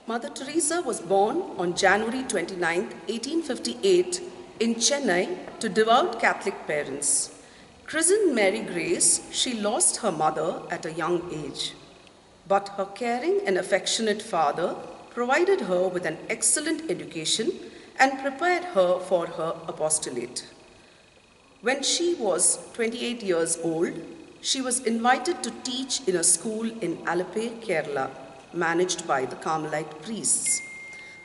Mother Teresa was born on January 29, 1858 in Chennai to devout Catholic parents. Christened Mary Grace, she lost her mother at a young age. But her caring and affectionate father provided her with an excellent education and prepared her for her apostolate. When she was 28 years old, she was invited to teach in a school in Alappe, Kerala, managed by the Carmelite priests.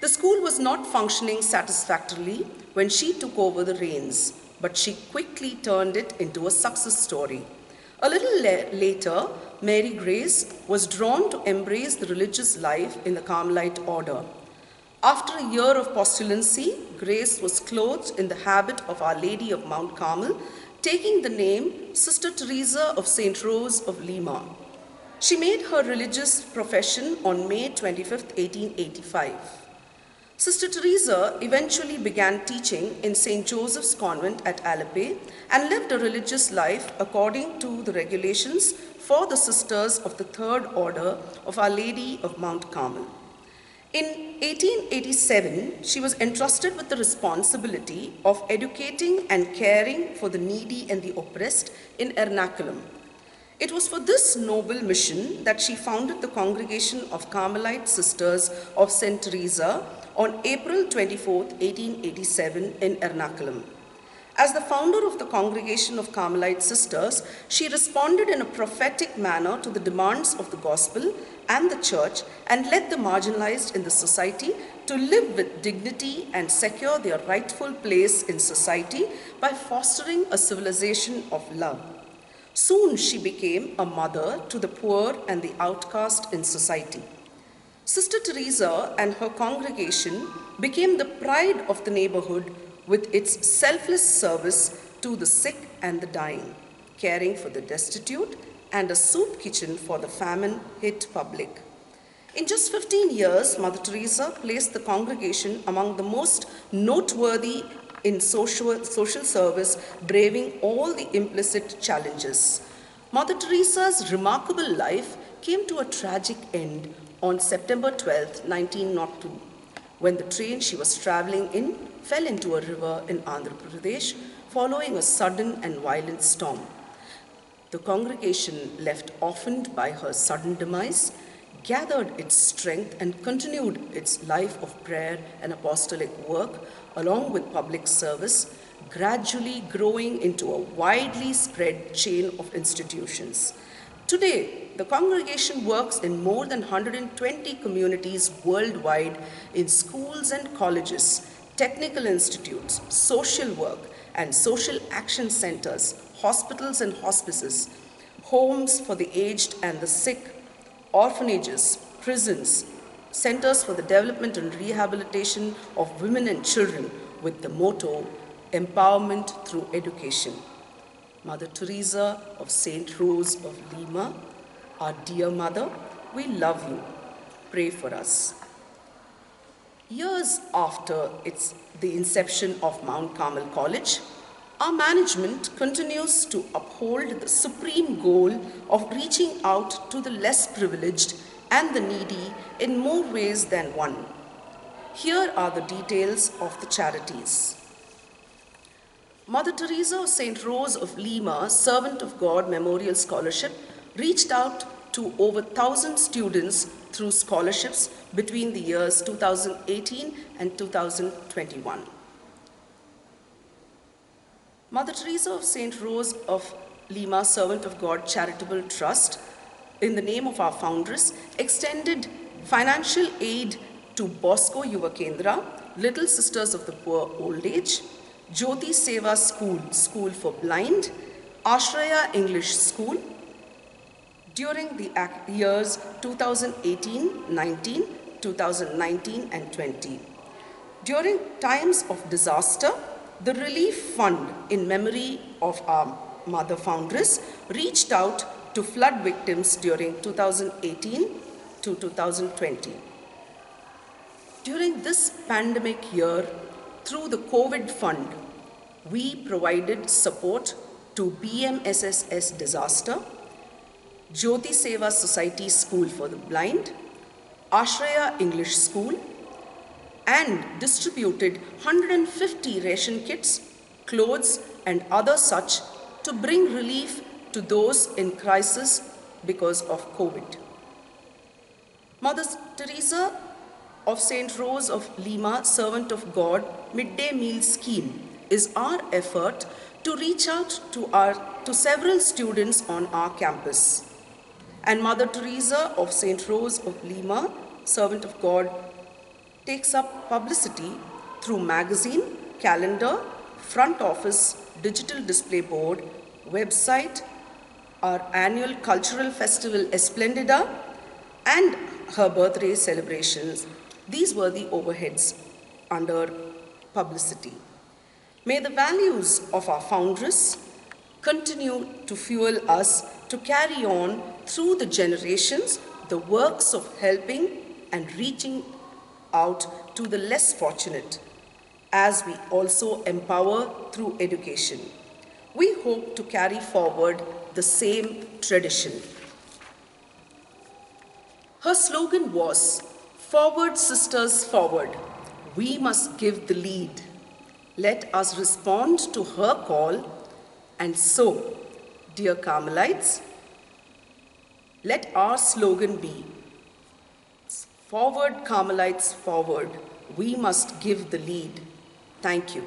The school was not functioning satisfactorily when she took over the reins, but she quickly turned it into a success story. A little later, Mary Grace was drawn to embrace the religious life in the Carmelite order. After a year of postulancy, Grace was clothed in the habit of Our Lady of Mount Carmel, taking the name Sister Teresa of St. Rose of Lima. She made her religious profession on May 25, 1885. Sister Teresa eventually began teaching in St. Joseph's Convent at Alappe and lived a religious life according to the regulations for the sisters of the Third Order of Our Lady of Mount Carmel. In 1887, she was entrusted with the responsibility of educating and caring for the needy and the oppressed in Ernakulam. It was for this noble mission that she founded the Congregation of Carmelite Sisters of St. Teresa on April 24, 1887 in Ernakulam. As the founder of the Congregation of Carmelite Sisters, she responded in a prophetic manner to the demands of the gospel and the church and led the marginalized in the society to live with dignity and secure their rightful place in society by fostering a civilization of love. Soon she became a mother to the poor and the outcast in society. Sister Teresa and her congregation became the pride of the neighborhood with its selfless service to the sick and the dying, caring for the destitute, and a soup kitchen for the famine-hit public. In just 15 years, Mother Teresa placed the congregation among the most noteworthy in social service, braving all the implicit challenges. Mother Teresa's remarkable life came to a tragic end on September 12, 1902, when the train she was traveling in fell into a river in Andhra Pradesh following a sudden and violent storm. The congregation, left orphaned by her sudden demise, gathered its strength and continued its life of prayer and apostolic work along with public service, gradually growing into a widely spread chain of institutions. Today, the congregation works in more than 120 communities worldwide in schools and colleges, technical institutes, social work and social action centers, hospitals and hospices, homes for the aged and the sick, orphanages, prisons, centers for the development and rehabilitation of women and children with the motto, empowerment through education. Mother Teresa of St. Rose of Lima, our dear mother, we love you. Pray for us. Years after the inception of Mount Carmel College, our management continues to uphold the supreme goal of reaching out to the less privileged and the needy in more ways than one. Here are the details of the charities. Mother Teresa of St. Rose of Lima, Servant of God Memorial Scholarship, reached out to over 1,000 students through scholarships between the years 2018 and 2021. Mother Teresa of St. Rose of Lima, Servant of God Charitable Trust, in the name of our foundress, extended financial aid to Bosco Yuva Kendra, Little Sisters of the Poor Old Age, Jyoti Seva School, School for Blind, Ashraya English School, during the years 2018-19, 2019 and 20. During times of disaster, the Relief Fund in memory of our mother foundress reached out to flood victims during 2018 to 2020. During this pandemic year, through the COVID Fund, we provided support to BMSSS Disaster, Jyoti Seva Society School for the Blind, Ashraya English School, and distributed 150 ration kits, clothes, and other such to bring relief to those in crisis because of COVID. Mother Teresa of St. Rose of Lima, Servant of God, Midday Meal Scheme is our effort to reach out to several students on our campus. And Mother Teresa of St. Rose of Lima, Servant of God, takes up publicity through magazine, calendar, front office, digital display board, website, our annual cultural festival Esplendida, and her birthday celebrations. These were the overheads under publicity. May the values of our foundress continue to fuel us to carry on through the generations the works of helping and reaching out to the less fortunate, as we also empower through education. We hope to carry forward the same tradition. Her slogan was, "Forward, sisters, forward. We must give the lead." Let us respond to her call, and so, dear Carmelites, let our slogan be, "Forward, Carmelites, forward. We must give the lead." Thank you.